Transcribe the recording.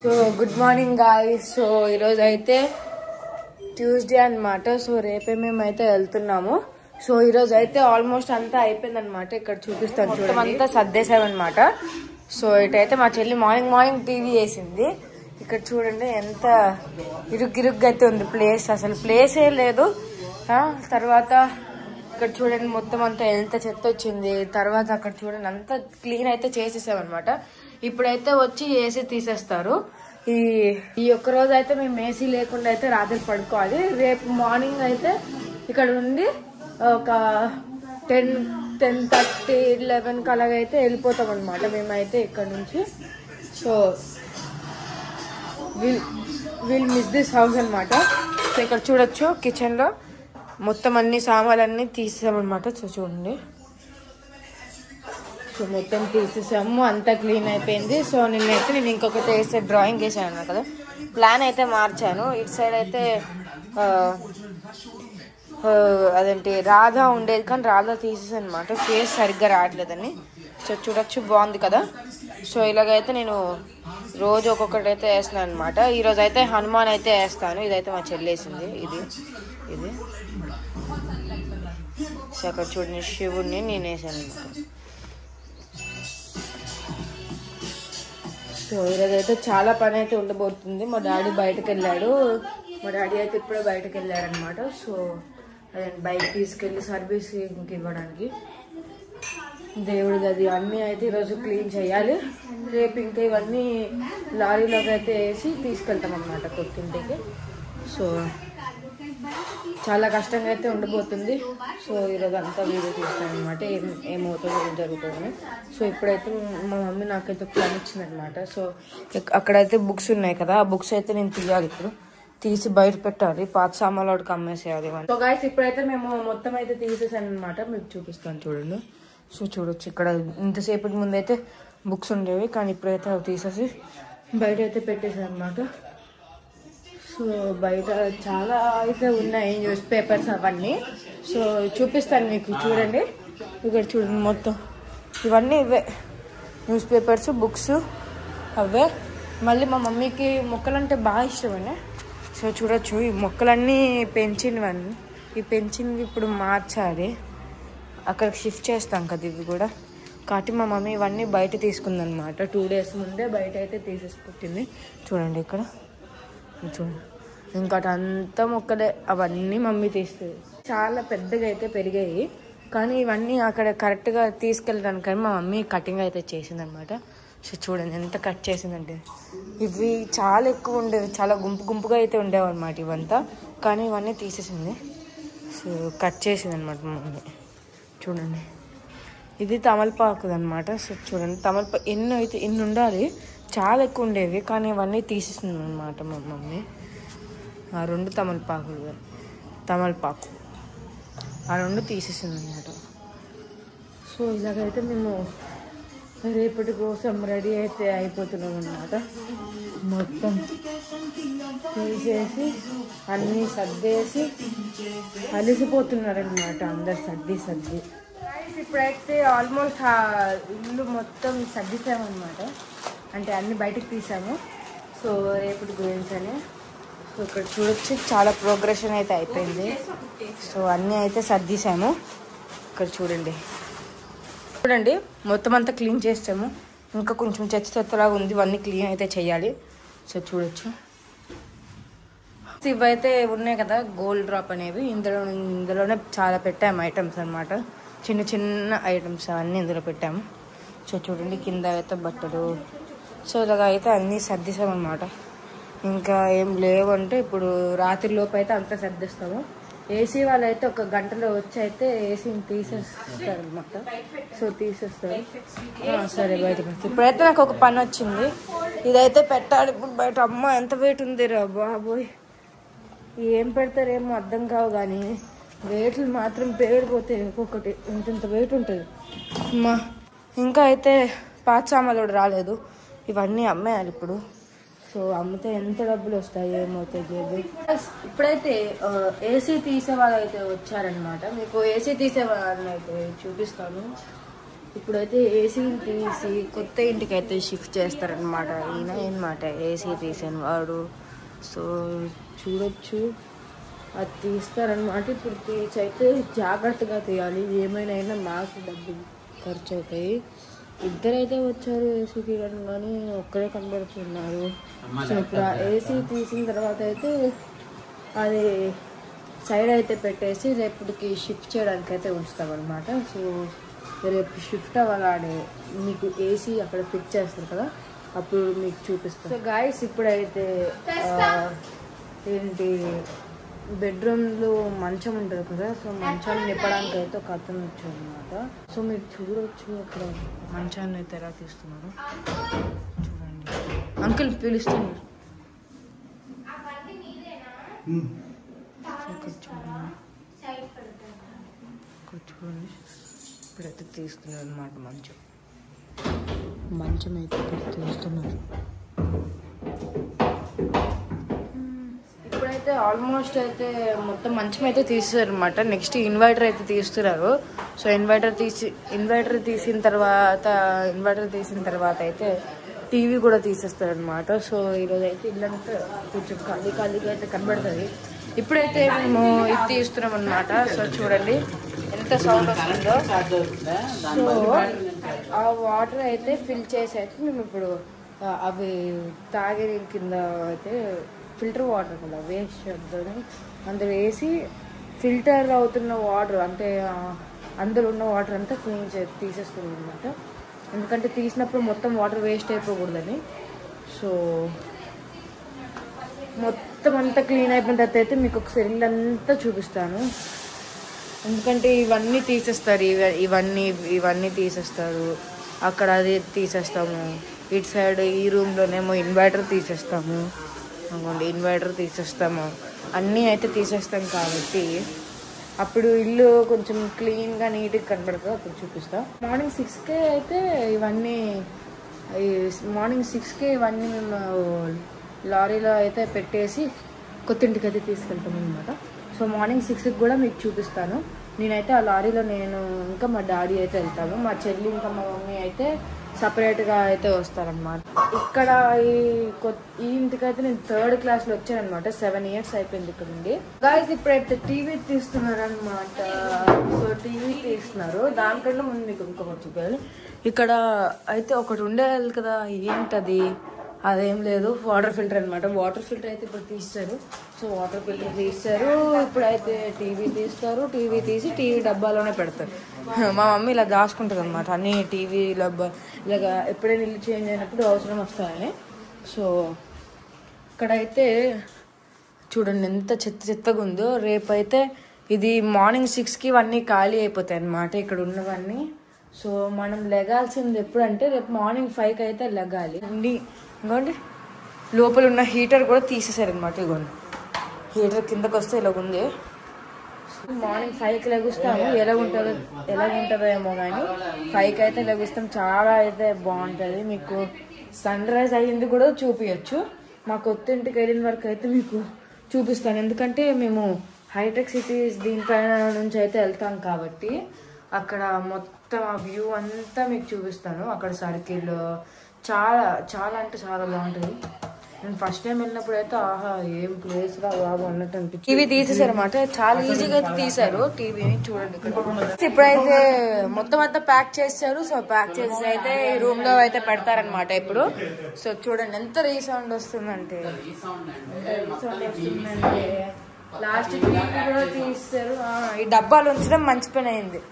So good morning guys. So ఈరోజు అయితే Tuesday అనమాట. సో రేపే మేమైతే వెళ్తున్నాము. సో ఈరోజు అయితే ఆల్మోస్ట్ అంతా అయిపోయింది అనమాట. ఇక్కడ చూపిస్తాను చూడండి, అంతా సర్దేశామన్నమాట. సో ఇటైతే మా చెల్లి మార్నింగ్ టీవీ వేసింది. ఇక్కడ చూడండి ఎంత ఇరుగ్గిరుగ్గా అయితే ఉంది ప్లేస్, అసలు ప్లేసే లేదు. తర్వాత ఇక్కడ చూడండి మొత్తం అంతా ఎంత చెత్త వచ్చింది. తర్వాత అక్కడ చూడండి అంతా క్లీన్ అయితే చేసేసామన్నమాట. ఇప్పుడైతే వచ్చి ఏసీ తీసేస్తారు. ఈ ఒక్క రోజు అయితే మేము ఏసీ లేకుండా అయితే రాత్రి పడుకోవాలి. రేపు మార్నింగ్ అయితే ఇక్కడ ఉండి ఒక 10:30, 11 అలాగైతే వెళ్ళిపోతాం అనమాట మేమైతే ఇక్కడ నుంచి. So will miss this house అనమాట. సో ఇక్కడ చూడొచ్చు కిచెన్ లో మొత్తం అన్ని సామాన్లన్నీ తీసేసామన్నమాట. సో చూడండి, సో మొత్తం తీసేసాము, అంతా క్లీన్ అయిపోయింది. సో నిన్నైతే నేను ఇంకొకటి వేసే డ్రాయింగ్ వేసాను అన్న కదా, ప్లాన్ అయితే మార్చాను. ఇటు సైడ్ అయితే అదేంటి రాధా ఉండేది, కానీ రాధా తీసేసాను అనమాట. ఫేస్ సరిగ్గా రావట్లేదని. సో చూడొచ్చు బాగుంది కదా. సో ఇలాగైతే నేను రోజు ఒక్కొక్కటి అయితే వేస్తున్నాను అనమాట. ఈరోజు అయితే హనుమాన్ అయితే వేస్తాను. ఇదైతే మా చెల్లేసింది. ఇది సో అక్కడ చూడండి శివుడిని నేను వేసాను అనమాట. సో ఈరోజు అయితే చాలా పని అయితే ఉండబోతుంది. మా డాడీ బయటకు వెళ్ళాడు. మా డాడీ అయితే ఇప్పుడే బయటకు వెళ్ళాడు అనమాట. సో అదే బైక్ తీసుకెళ్ళి సర్వీసింగ్కి ఇవ్వడానికి. దేవుడి గది అన్నీ అయితే ఈరోజు క్లీన్ చేయాలి. రేపు ఇంకా ఇవన్నీ లారీలోకి అయితే వేసి తీసుకెళ్తాం అనమాట కొత్తింటికి. సో చాలా కష్టంగా అయితే ఉండబోతుంది. సో ఈరోజు అంతా వీడియో తీస్తాను అనమాట, ఏమవుతుందో ఏం జరుగుతుందని. సో ఇప్పుడైతే మా మమ్మీ నాకైతే ప్లాన్ ఇచ్చింది అనమాట. సో అక్కడైతే బుక్స్ ఉన్నాయి కదా, ఆ బుక్స్ అయితే నేను తీయాలి. ఇప్పుడు తీసి బయట పెట్టాలి, పాత సామాన్లోకి అమ్మేసేయాలి. సో గాయస్ ఇప్పుడైతే మేము మొత్తం అయితే తీసేసాను అనమాట. మీకు చూపిస్తాను చూడండి. సో చూడొచ్చు ఇక్కడ ఇంతసేపటి ముందు అయితే బుక్స్ ఉండేవి, కానీ ఇప్పుడైతే అవి తీసేసి బయట అయితే పెట్టేసాను అనమాట. సో బయట చాలా అయితే ఉన్నాయి న్యూస్ పేపర్స్ అవన్నీ. సో చూపిస్తాను మీకు చూడండి. ఇక్కడ చూడండి మొత్తం ఇవన్నీ ఇవే న్యూస్ పేపర్స్, బుక్స్ అవే. మళ్ళీ మా మమ్మీకి మొక్కలంటే బాగా ఇష్టమని. సో చూడొచ్చు ఈ మొక్కలన్నీ పెంచినవన్నీ. ఈ పెంచినవి ఇప్పుడు మార్చాలి, అక్కడికి షిఫ్ట్ చేస్తాం కదా ఇవి కూడా. కాబట్టి మా మమ్మీ ఇవన్నీ బయట తీసుకుందనమాట. 2 days ముందే బయట అయితే తీసేసుకుంటుంది. చూడండి ఇక్కడ చూడండి, ఇంకటి అంతా మొక్కలే, అవన్నీ మమ్మీ తీస్తుంది. చాలా పెద్దగా అయితే పెరిగాయి, కానీ ఇవన్నీ అక్కడ కరెక్ట్గా తీసుకెళ్ళడానికి కానీ మా మమ్మీ కటింగ్ అయితే చేసిందనమాట. సో చూడండి ఎంత కట్ చేసిందంటే. ఇవి చాలా ఎక్కువ ఉండేవి, చాలా గుంపుగా అయితే ఉండేవి అనమాట ఇవంతా, కానీ ఇవన్నీ తీసేసింది. సో కట్ చేసింది అనమాట మమ్మీ. చూడండి ఇది తమలపాకుది అనమాట. సో చూడండి తమలపాకు ఎన్ని ఉండాలి, చాలా ఎక్కువ ఉండేవి, కానీ ఇవన్నీ తీసేసింది అనమాట మా మమ్మీ. ఆ 2 తమలపాకు ఆ 2 తీసేసింది అనమాట. సో ఇలాగైతే మేము రేపటి కోసం రెడీ అయితే అయిపోతున్నాం అనమాట. మొత్తం తీసేసి అన్నీ సర్దేసి అలిసిపోతున్నారనమాట అందరు సర్ది. ఇప్పుడైతే ఆల్మోస్ట్ ఇల్లు మొత్తం సర్దిసామన్నమాట, అంటే అన్ని బయటకు తీసాము. సో రేపటి గురించి అని. సో ఇక్కడ చూడొచ్చు చాలా ప్రోగ్రెషన్ అయితే అయిపోయింది. సో అన్నీ అయితే సర్దీసాము. ఇక్కడ చూడండి మొత్తం అంతా క్లీన్ చేస్తాము. ఇంకా కొంచెం చెత్తలాగా ఉంది, ఇవన్నీ క్లీన్ అయితే చేయాలి. సో చూడొచ్చు ఇవైతే ఉన్నాయి కదా గోల్డ్ డ్రాప్ అనేవి, ఇందులోనే చాలా పెట్టాము ఐటమ్స్ అనమాట. చిన్న ఐటమ్స్ అన్నీ ఇందులో పెట్టాము. సో చూడండి కింద అయితే బట్టలు. సో ఇలాగ అయితే అన్నీ సర్దిసామన్నమాట. ఇంకా ఏం లేవంటే ఇప్పుడు రాత్రి లోపు అయితే అంతా సర్దిస్తాము. ఏసీ వాళ్ళు అయితే 1 గంటలో వచ్చి అయితే ఏసీని తీసేస్తారు అనమాట. సో తీసేస్తారు. సరే బయటకు. ఇప్పుడైతే నాకు ఒక పని వచ్చింది, ఇదైతే పెట్టాలి ఇప్పుడు బయట. అమ్మ ఎంత వెయిట్ ఉంది రా బాబోయ్, ఏం పెడతారేమో అర్థం కావు, కానీ వెయిట్లు మాత్రం పేడిపోతాయి. ఒక్కొక్కటి ఇంత వెయిట్ ఉంటుంది అమ్మా. ఇంకా అయితే పాత సామాన్లు కూడా రాలేదు, ఇవన్నీ అమ్మేయాలి ఇప్పుడు. సో అమ్మితే ఎంత డబ్బులు వస్తాయి ఏమవుతాయి. ఇప్పుడైతే ఏసీ తీసే వాళ్ళు అయితే వచ్చారనమాట. మీకు ఏసీ తీసే వాళ్ళని అయితే చూపిస్తాను. ఇప్పుడైతే ఏసీని తీసి కొత్త ఇంటికి అయితే షిఫ్ట్ చేస్తారనమాట. ఈయన అనమాట ఏసీ తీసాను వాడు. సో చూడొచ్చు, అది తీస్తారనమాట. ఇప్పుడు తీసి అయితే జాగ్రత్తగా తీయాలి, ఏమైనా మాకు డబ్బులు ఖర్చు అవుతాయి. ఇద్దరైతే వచ్చారు ఏసీ తీయడం, కానీ ఒక్కరే కనబడుతున్నారు. సో ఇప్పుడు ఆ ఏసీ తీసిన తర్వాత అయితే అది సైడ్ అయితే పెట్టేసి రేపటికి షిఫ్ట్ చేయడానికి అయితే ఉంచుతామన్నమాట. సో రేపు షిఫ్ట్ అవ్వగానే మీకు ఏసీ అక్కడ ఫిట్ చేస్తారు కదా, అప్పుడు మీకు చూపిస్తాను. సో గాయస్ ఇప్పుడైతే ఏంటి బెడ్రూమ్లో మంచం ఉంటుంది కదా, సో మంచాన్ని నింపడానికి అయితే ఒక అతను వచ్చాడు అనమాట. సో మీరు చూడవచ్చు అక్కడ మంచాన్ని అయితే ఎలా తీస్తున్నారు చూడండి. అంకుల్ పిలుస్తున్నారు, చూడండి. ఇప్పుడైతే తీస్తున్నారు అనమాట మంచం అయితే ఇప్పుడు తీస్తున్నారు. ఇప్పుడైతే ఆల్మోస్ట్ అయితే మొత్తం మంచం అయితే తీస్తారు అనమాట. నెక్స్ట్ ఇన్వర్టర్ అయితే తీస్తున్నారు. సో ఇన్వర్టర్ తీసిన తర్వాత అయితే టీవీ కూడా తీసేస్తారు అనమాట. సో ఈరోజు అయితే ఇల్లంతా కొంచెం ఖాళీగా అయితే కనబడుతుంది. ఇప్పుడైతే మేము ఇది తీస్తున్నాం అనమాట. సో చూడండి ఎంత సౌండ్ వస్తుందో. సో ఆ వాటర్ అయితే ఫిల్ చేసి అయితే మేము ఇప్పుడు అవి తాగే కింద అయితే ఫిల్టర్ వాటర్ కదా వేస్ట్ చేద్దామని అందులో వేసి ఫిల్టర్ అవుతున్న వాటర్ అంటే అందులో ఉన్న వాటర్ అంతా క్లీన్ తీసేస్తుంది అనమాట. ఎందుకంటే తీసినప్పుడు మొత్తం వాటర్ వేస్ట్ అయిపోకూడదని. సో మొత్తం అంతా క్లీన్ అయిపోయిన తర్వాత అయితే మీకు ఒకసారి ఇల్లంతా చూపిస్తాను. ఎందుకంటే ఇవన్నీ తీసేస్తారు, ఇవన్నీ తీసేస్తారు. అక్కడ అది తీసేస్తాము. ఇటు సైడ్ ఈ రూమ్లోనేమో ఇన్వర్టర్ తీసేస్తాము. అన్నీ అయితే తీసేస్తాం కాబట్టి అప్పుడు ఇల్లు కొంచెం క్లీన్గా నీట్గా కనబడుతుంది. అప్పుడు చూపిస్తాం. మార్నింగ్ 6కే అయితే ఇవన్నీ మేము లారీలో అయితే పెట్టేసి కొత్త ఇంటికి అయితే తీసుకెళ్తాం అనమాట. సో మార్నింగ్ 6కి కూడా మీకు చూపిస్తాను. నేనైతే ఆ లారీలో ఇంకా మా డాడీ అయితే వెళ్తాము. మా చెల్లి ఇంకా మా మమ్మీ అయితే సపరేట్గా అయితే వస్తారనమాట. ఇక్కడ ఈ ఇంటికైతే నేను 3rd క్లాస్లో వచ్చానమాట. 7 years అయిపోయింది ఇక్కడ నుండి. గాయస్ ఇప్పుడైతే టీవీ తీస్తున్నారు అనమాట. సో టీవీ తీస్తున్నారు. దానికన్నా ముందు మీకు ఇంకొకటి చూపించాలి. ఇక్కడ అయితే ఒకటి ఉండేది కదా, ఏంటది? అదేం లేదు, వాటర్ ఫిల్టర్ అనమాట. వాటర్ ఫిల్టర్ అయితే ఇప్పుడు తీస్తారు. సో వాటర్ ఫిల్టర్ తీస్తారు. ఇప్పుడైతే టీవీ తీస్తారు. టీవీ తీసి టీవీ డబ్బాలోనే పెడతారు. మా మమ్మీ ఇలా దాచుకుంటుంది అనమాట అన్ని టీవీ డబ్బా. ఇలాగా ఎప్పుడైనా ఇల్లు చేంజ్ అయినప్పుడు అవసరం వస్తాయని. సో ఇక్కడైతే చూడండి ఎంత చెత్తగా ఉందో. రేపైతే ఇది మార్నింగ్ 6కి ఇవన్నీ ఖాళీ అయిపోతాయి అన్నమాట ఇక్కడ ఉన్నవన్నీ. సో మనం లెగాల్సింది ఎప్పుడంటే రేపు మార్నింగ్ 5కి అయితే లెగాలి. ఇంకోండి లోపల ఉన్న హీటర్ కూడా తీసేసారనమాట. ఇగోండి హీటర్ కిందకు వస్తే ఇలా ఉంది. మార్నింగ్ 5కి లెగుస్తాము. ఎలా ఉంటుందో ఏమో కానీ 5కి అయితే లెగుస్తాం. చాలా అయితే బాగుంటుంది. మీకు సన్ రైజ్ అయ్యింది కూడా చూపించచ్చు. మా కొత్త ఇంటికి వెళ్ళిన వరకు అయితే మీకు చూపిస్తాను. ఎందుకంటే మేము హైటెక్ సిటీస్ దీనిపైన నుంచి అయితే వెళ్తాం కాబట్టి అక్కడ మొత్తం ఆ వ్యూ అంతా మీకు చూపిస్తాను. అక్కడ సర్కిల్ చాలా అంటే చాలా బాగుంటుంది. నేను ఫస్ట్ టైం వెళ్ళినప్పుడు అయితే ఆహా ఏం ప్లేస్ రా బాబు అన్నట్టు అనిపించింది. టీవీ తీసేసారనమాట. చాలా ఈజీగా అయితే తీసారు టీవీని. చూడండి ఇప్పుడైతే మొత్తం అంతా ప్యాక్ చేశారు. సో ప్యాక్ చేసి అయితే ఈ రూమ్ లో అయితే పెడతారనమాట ఇప్పుడు. సో చూడండి ఎంత రీసౌండ్ వస్తుందంటే లాస్ట్ టీవీ కూడా తీస్తారు. ఈ డబ్బాలు ఉంచడం మంచి పని అయింది.